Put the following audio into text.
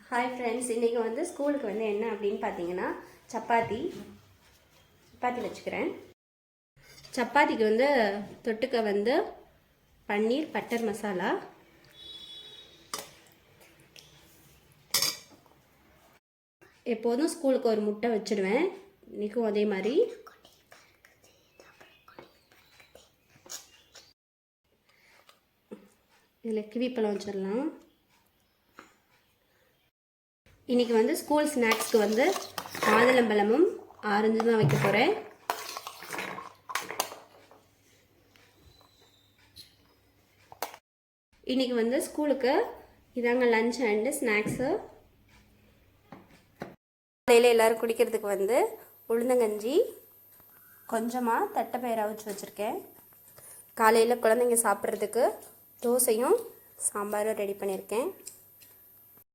Hi friends, இன்றைக்கி வந்து ஸ்கூலுக்கு வந்து என்ன அப்படின்னு பார்த்தீங்கன்னா சப்பாத்தி வச்சுக்கிறேன். சப்பாத்திக்கு வந்து தொட்டுக்க வந்து பன்னீர் பட்டர் மசாலா, எப்போதும் ஸ்கூலுக்கு ஒரு முட்டை வச்சுடுவேன். இன்றைக்கும் அதே மாதிரி இதில் கிவிப்பழம் வச்சிடலாம். இன்றைக்கி வந்து ஸ்கூல் ஸ்நாக்ஸ்க்கு வந்து மாதுளம்பழமும் ஆரஞ்சு தான் வைக்க போகிறேன். இன்றைக்கி வந்து ஸ்கூலுக்கு இதாங்க லஞ்ச் அண்டு ஸ்நாக்ஸு. காலையில் எல்லோரும் குடிக்கிறதுக்கு வந்து உளுந்தங்கஞ்சி கொஞ்சமாக தட்டைப்பயிறு அவிச்சு வச்சுருக்கேன். காலையில் குழந்தைங்க சாப்பிட்றதுக்கு தோசையும் சாம்பாரும் ரெடி பண்ணியிருக்கேன்.